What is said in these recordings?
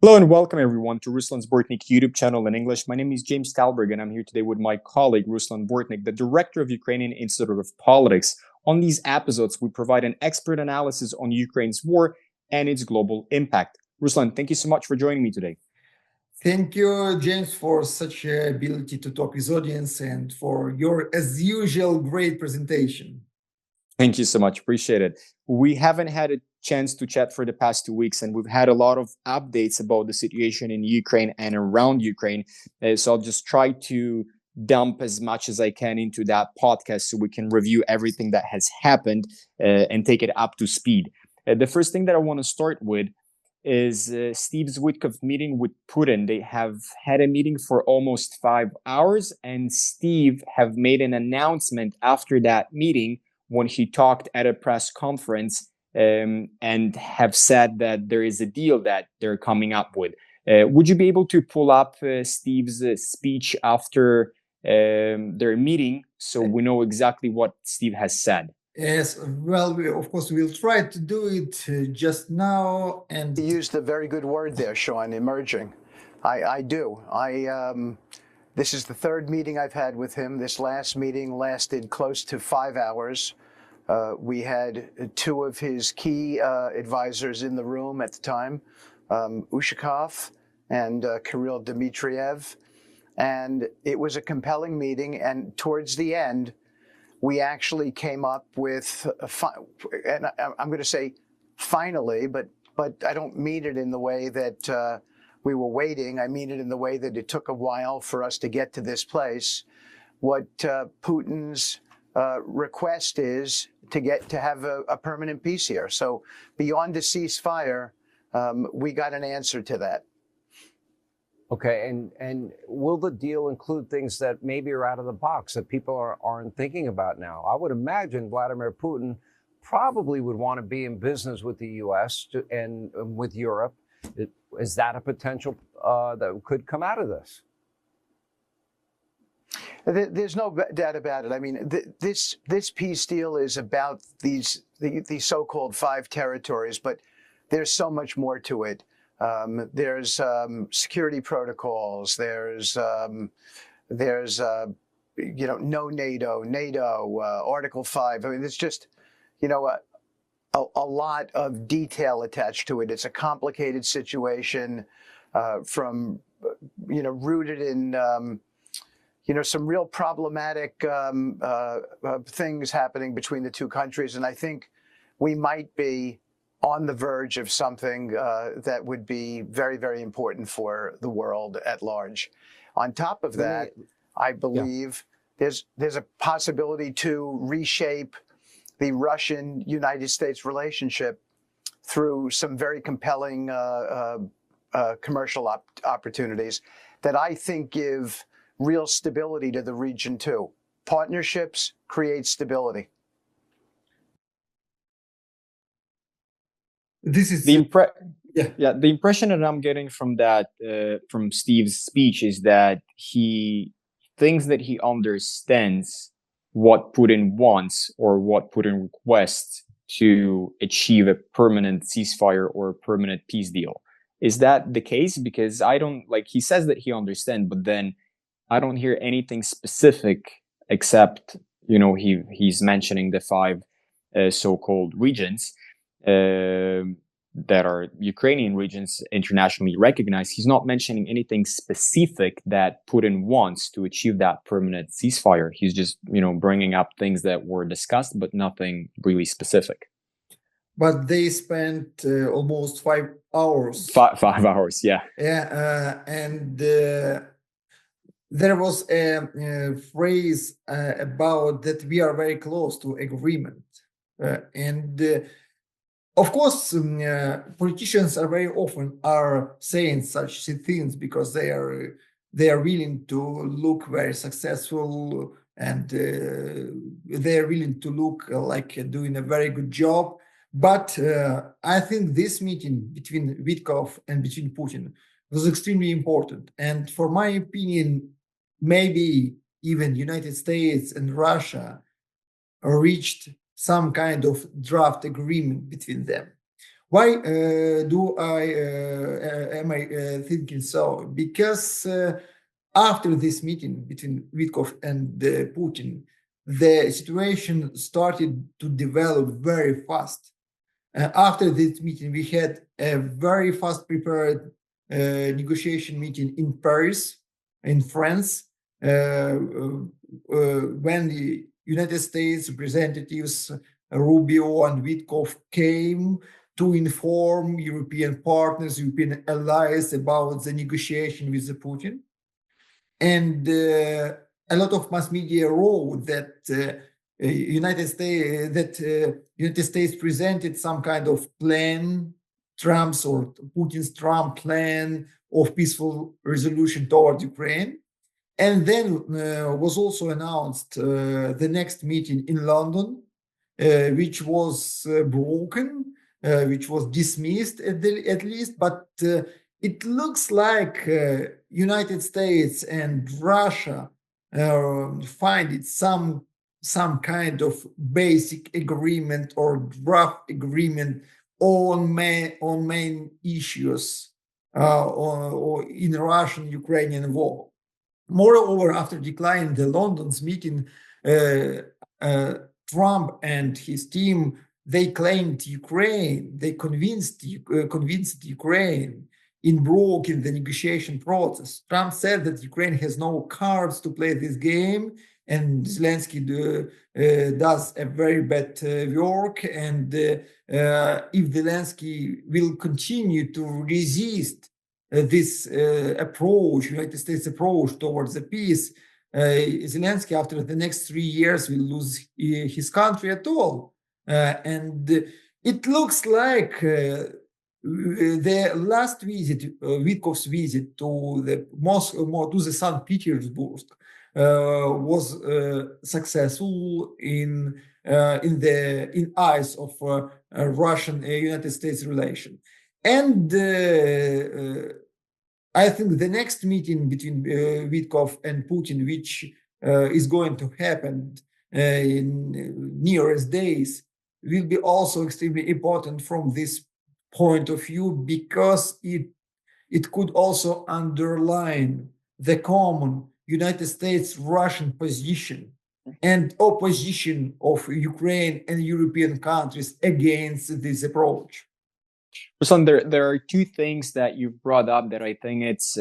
Hello and welcome everyone to Ruslan's Bortnik YouTube channel in English. My name is James Talberg and I'm here today with my colleague Ruslan Bortnik, the director of Ukrainian Institute of Politics. On these episodes, we provide an expert analysis on Ukraine's war and its global impact. Ruslan, thank you so much for joining me today. Thank you, James, for such ability to talk with audience and for your, as usual, great presentation. Thank you so much. Appreciate it. We haven't had a chance to chat for the past 2 weeks, and we've had a lot of updates about the situation in Ukraine and around Ukraine. So I'll just try to dump as much as I can into that podcast so we can review everything that has happened and take it up to speed. The first thing that I want to start with is Steve's Witkoff meeting with Putin. They have had a meeting for almost 5 hours, and Steve have made an announcement after that meeting when he talked at a press conference and have said that there is a deal that they're coming up with. Would you be able to pull up Steve's speech after their meeting so we know exactly what Steve has said? Yes, well, of course, we'll try to do it just now. And you used a very good word there, Sean, emerging. I do. This is the third meeting I've had with him. This last meeting lasted close to 5 hours. We had two of his key advisors in the room at the time, Witkoff and Kirill Dmitriev. And it was a compelling meeting. And towards the end, we actually came up with, and I'm going to say finally, but I don't mean it in the way that we were waiting. I mean it in the way that it took a while for us to get to this place. What Putin's request is to have a permanent peace here. So beyond a ceasefire, we got an answer to that. Okay, and will the deal include things that maybe are out of the box that people aren't thinking about now? I would imagine Vladimir Putin probably would want to be in business with the U.S. and with Europe. Is that a potential that could come out of this? There's no doubt about it. I mean, this peace deal is about these so-called 5 territories, but there's so much more to it. There's security protocols. There's no NATO, Article 5. I mean, it's just, a lot of detail attached to it. It's a complicated situation, rooted in some real problematic things happening between the two countries, and I think we might be on the verge of something that would be very, very important for the world at large. On top of that, I believe there's a possibility to reshape the Russian-United States relationship through some very compelling commercial opportunities that I think give real stability to the region too. Partnerships create stability. This is the impression that I'm getting from that from Steve's speech is that he thinks that he understands what Putin wants or what Putin requests to achieve a permanent ceasefire or a permanent peace deal. Is that the case? Because he says that he understands, but then I don't hear anything specific except, he's mentioning the 5 so-called regions that are Ukrainian regions internationally recognized. He's not mentioning anything specific that Putin wants to achieve that permanent ceasefire. He's just, bringing up things that were discussed, but nothing really specific. But they spent almost 5 hours. 5 hours, yeah. Yeah, and there was a phrase about that we are very close to agreement. Of course, politicians are very often saying such things because they are willing to look very successful and they are willing to look like doing a very good job. But I think this meeting between Witkoff and between Putin was extremely important. And for my opinion, maybe even United States and Russia reached some kind of draft agreement between them. Why am I thinking so? Because after this meeting between Witkoff and Putin, the situation started to develop very fast. After this meeting, we had a very fast prepared negotiation meeting in Paris, in France, when the United States representatives Rubio and Witkoff came to inform European partners, European allies about the negotiation with the Putin. And a lot of mass media wrote that United States presented some kind of plan, Trump's or Putin's Trump plan of peaceful resolution toward Ukraine. And then was also announced the next meeting in London, which was broken, which was dismissed at least, but it looks like United States and Russia find it some kind of basic agreement or draft agreement on main issues or in Russian-Ukrainian war. Moreover, after declining the London's meeting, Trump and his team, they claimed Ukraine, they convinced Ukraine in blocking the negotiation process. Trump said that Ukraine has no cards to play this game, and Zelensky does a very bad work. And if Zelensky will continue to resist this approach, United States approach towards the peace, Zelensky, after the next 3 years, will lose his country at all. And it looks like the last visit, Witkoff's visit to the Moscow, to the St. Petersburg, was successful in eyes of Russian-United States relation. And I think the next meeting between Witkoff and Putin, which is going to happen in nearest days, will be also extremely important from this point of view, because it could also underline the common United States-Russian position and opposition of Ukraine and European countries against this approach. Ruslan, there are two things that you brought up that I think it's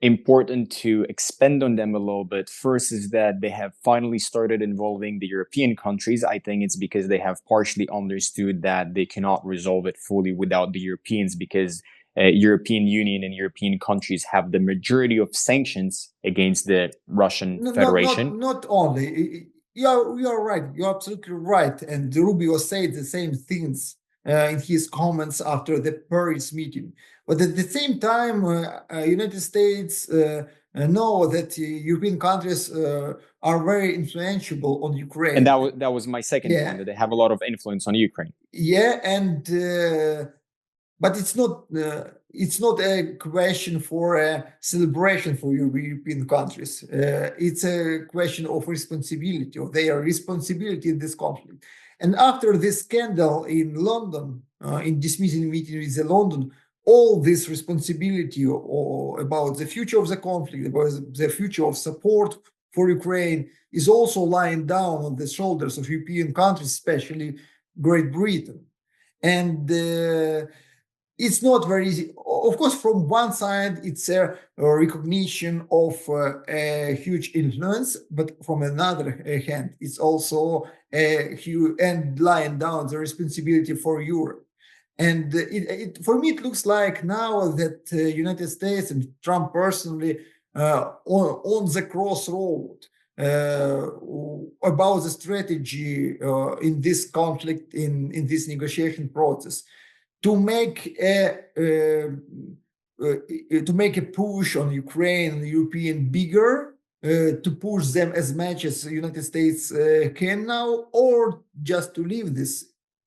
important to expand on them a little bit. First is that they have finally started involving the European countries. I think it's because they have partially understood that they cannot resolve it fully without the Europeans, because European Union and European countries have the majority of sanctions against the Russian Federation. Not only. You're right. You're absolutely right. And Rubio said the same things in his comments after the Paris meeting. But at the same time, United States know that European countries are very influential on Ukraine. And that was my second point, that they have a lot of influence on Ukraine. Yeah, and but it's not a question for a celebration for European countries. It's a question of responsibility, of their responsibility in this conflict. And after this scandal in London, in dismissing meeting with London, all this responsibility about the future of the conflict, about the future of support for Ukraine, is also lying down on the shoulders of European countries, especially Great Britain. And it's not very easy. Of course, from one side, it's a recognition of a huge influence, but from another hand, it's also a huge and lying down the responsibility for Europe. And for me, it looks like now that United States and Trump personally on the crossroad about the strategy in this conflict, in this negotiation process, to make a push on Ukraine and the European bigger, to push them as much as the United States can now, or just to leave this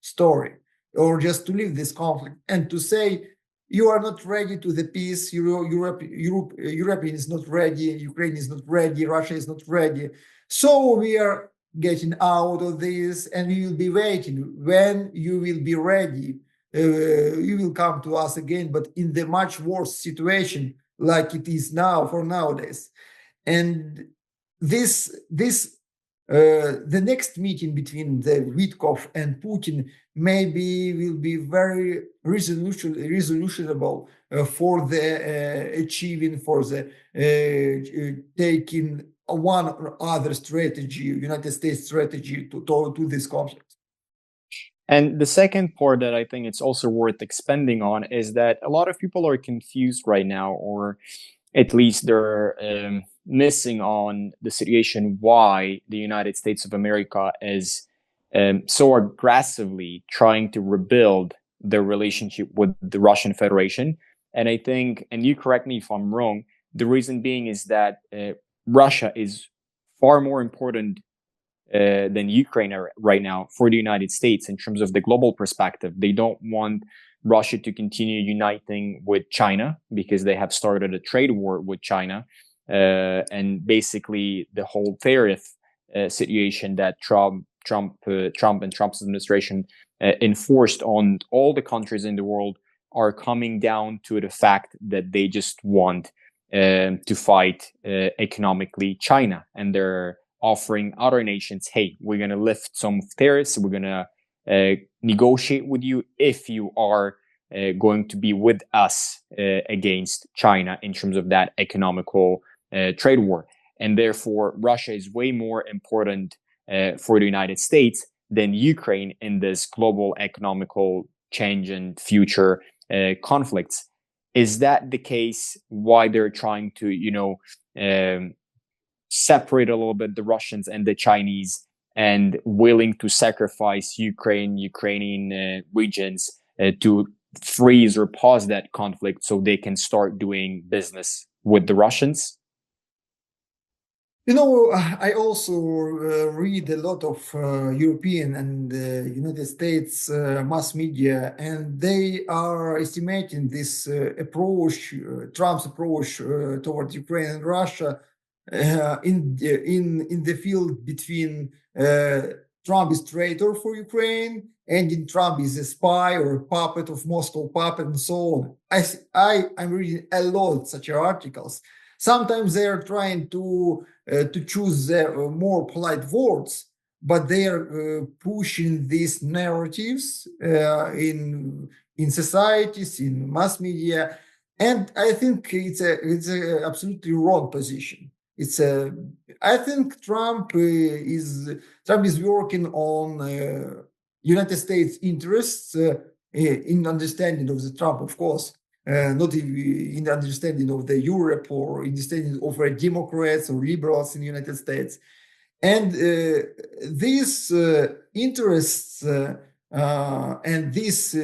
story, or just to leave this conflict, and to say, you are not ready to the peace, Europe is not ready, Ukraine is not ready, Russia is not ready. So we are getting out of this, and we will be waiting when you will be ready. you will come to us again, but in the much worse situation like it is now for nowadays. And the next meeting between the Witkoff and Putin maybe will be very resolutionable for the achieving, for the taking one or other strategy, United States strategy to this conflict. And the second part that I think it's also worth expanding on is that a lot of people are confused right now, or at least they're missing on the situation why the United States of America is so aggressively trying to rebuild their relationship with the Russian Federation. And I think, and you correct me if I'm wrong, the reason being is that Russia is far more important than Ukraine right now for the United States in terms of the global perspective. They don't want Russia to continue uniting with China because they have started a trade war with China, and basically the whole tariff situation that Trump and Trump's administration enforced on all the countries in the world are coming down to the fact that they just want to fight economically China, and they're offering other nations, hey, we're going to lift some tariffs, we're going to negotiate with you if you are going to be with us against China in terms of that economical trade war. And therefore, Russia is way more important for the United States than Ukraine in this global economical change and future conflicts. Is that the case? Why they're trying to, separate a little bit the Russians and the Chinese, and willing to sacrifice Ukrainian regions to freeze or pause that conflict so they can start doing business with the Russians? I also read a lot of European and United States mass media, and they are estimating this approach, Trump's approach towards Ukraine and Russia, in the field between Trump is traitor for Ukraine and in Trump is a spy or a puppet of Moscow puppet and so on. I'm reading a lot of such articles. Sometimes they are trying to choose more polite words, but they are pushing these narratives in societies, in mass media, and I think it's a absolutely wrong position. I think Trump is working on United States interests in understanding of the Trump, of course, not in the understanding of the Europe or understanding of Democrats or liberals in the United States. And these interests and this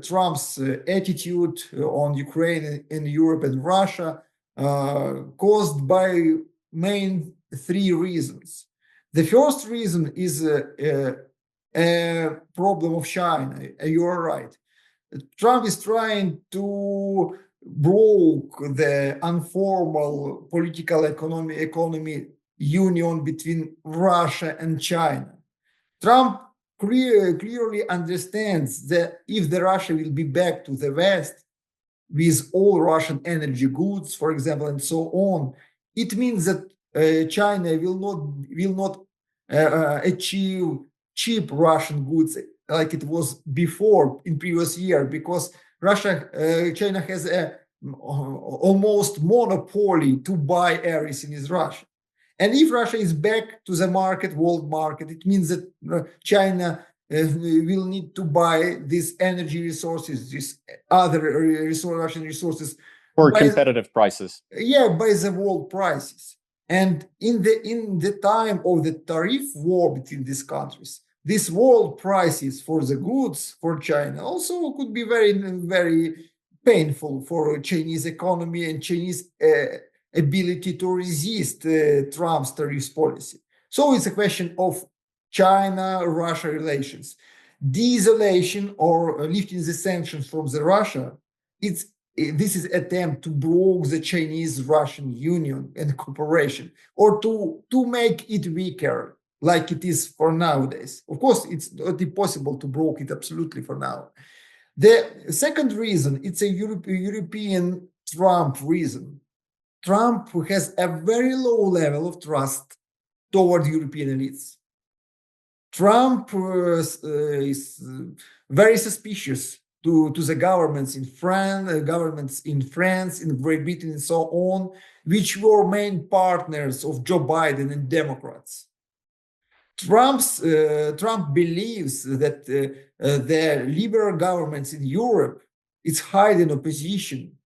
Trump's attitude on Ukraine and Europe and Russia caused by main three reasons. The first reason is a problem of China. You are right. Trump is trying to broke the informal political economy union between Russia and China. Trump clearly understands that if the Russia will be back to the West with all Russian energy goods, for example, and so on, it means that China will not achieve cheap Russian goods like it was before in previous year, because China has a almost monopoly to buy everything in Russia. And if Russia is back to the market, world market, it means that China will need to buy these energy resources, these other Russian resources for competitive prices. Yeah, by the world prices. And in the time of the tariff war between these countries, these world prices for the goods for China also could be very, very painful for Chinese economy and Chinese ability to resist Trump's tariff policy. So it's a question of China-Russia relations. De-isolation or lifting the sanctions from the Russia, this is attempt to block the Chinese-Russian union and cooperation, or to make it weaker like it is for nowadays. Of course, it's not impossible to block it absolutely for now. The second reason, it's a European Trump reason. Trump has a very low level of trust toward European elites. Trump is very suspicious to the governments in France, in Great Britain, and so on, which were main partners of Joe Biden and Democrats. Trump believes that the liberal governments in Europe is hiding opposition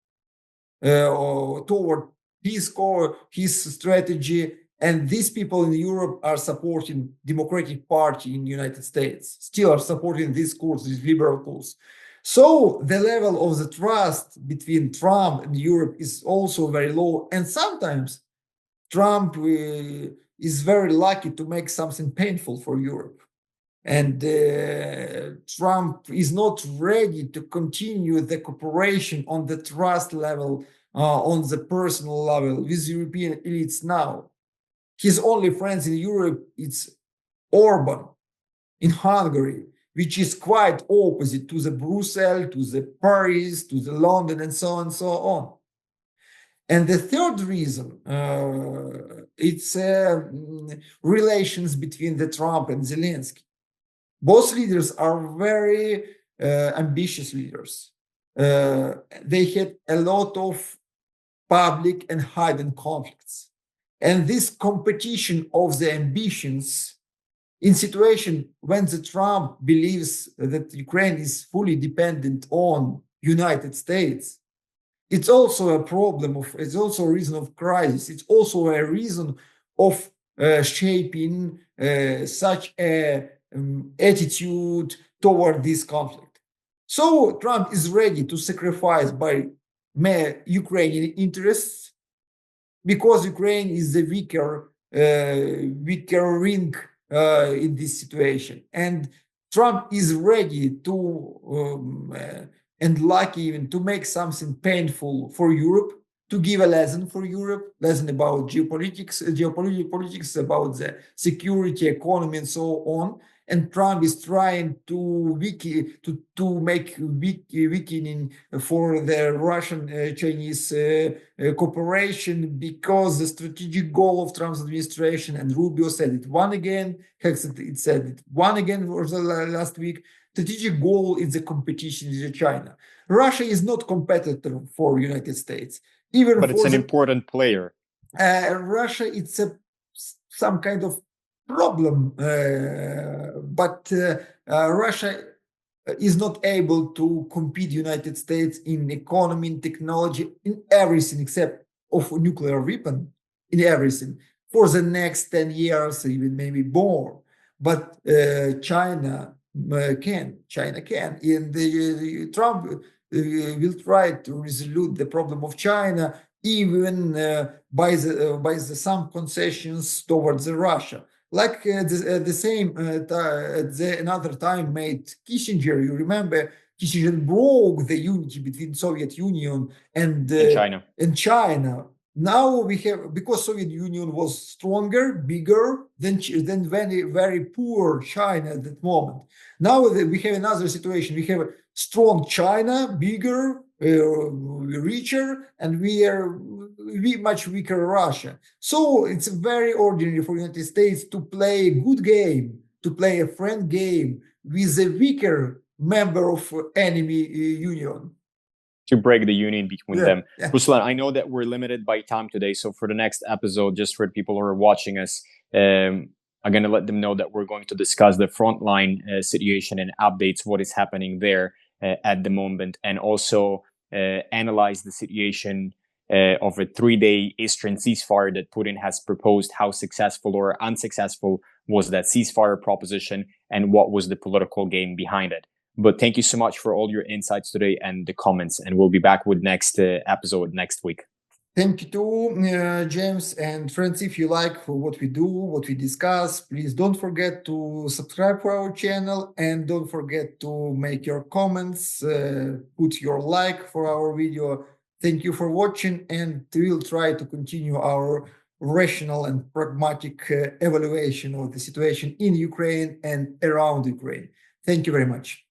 toward his strategy, and these people in Europe are supporting Democratic Party in the United States, still are supporting this course, this liberal course. So the level of the trust between Trump and Europe is also very low, and sometimes Trump is very lucky to make something painful for Europe. And Trump is not ready to continue the cooperation on the trust level, on the personal level with European elites now. His only friends in Europe, it's Orban in Hungary, which is quite opposite to the Brussels, to the Paris, to the London, and so on and so on. And the third reason, it's relations between the Trump and Zelensky. Both leaders are very ambitious leaders. They had a lot of public and hidden conflicts. And this competition of the ambitions in situation when the Trump believes that Ukraine is fully dependent on United States, it's also a problem it's also a reason of crisis. It's also a reason of shaping such a attitude toward this conflict. So Trump is ready to sacrifice by Ukrainian interests because Ukraine is the weaker ring in this situation, and Trump is ready to and lucky even to make something painful for Europe, to give a lesson for Europe, lesson about geopolitics, about the security, economy, and so on. And Trump is trying to make weakening for the Russian-Chinese cooperation, because the strategic goal of Trump's administration, and Rubio said it one again, it said it one again for the last week, strategic goal is the competition with China. Russia is not competitor for United States. But it's an important player. Russia, it's some kind of problem, but Russia is not able to compete United States in economy, in technology, in everything except of nuclear weapon, in everything for the next 10 years, even maybe more. But China can, and Trump will try to resolve the problem of China, even by some concessions towards Russia. Like the same another time made Kissinger. You remember Kissinger broke the unity between Soviet Union and China. Now we have, because Soviet Union was stronger, bigger than very, very poor China at that moment. Now we have another situation. We have strong China, bigger, richer, and we much weaker Russia. So it's very ordinary for the United States to play a good game, to play a friend game with a weaker member of enemy union. To break the union between them. Yeah. Ruslan, I know that we're limited by time today. So for the next episode, just for people who are watching us, I'm going to let them know that we're going to discuss the frontline situation and updates, what is happening there at the moment, and also analyze the situation of a 3-day Eastern ceasefire that Putin has proposed. How successful or unsuccessful was that ceasefire proposition, and what was the political game behind it? But thank you so much for all your insights today and the comments, and we'll be back with next episode next week. Thank you too, James. And friends, if you like what we do, what we discuss, please don't forget to subscribe for our channel, and don't forget to make your comments, put your like for our video. Thank you for watching, and we'll try to continue our rational and pragmatic evaluation of the situation in Ukraine and around Ukraine. Thank you very much.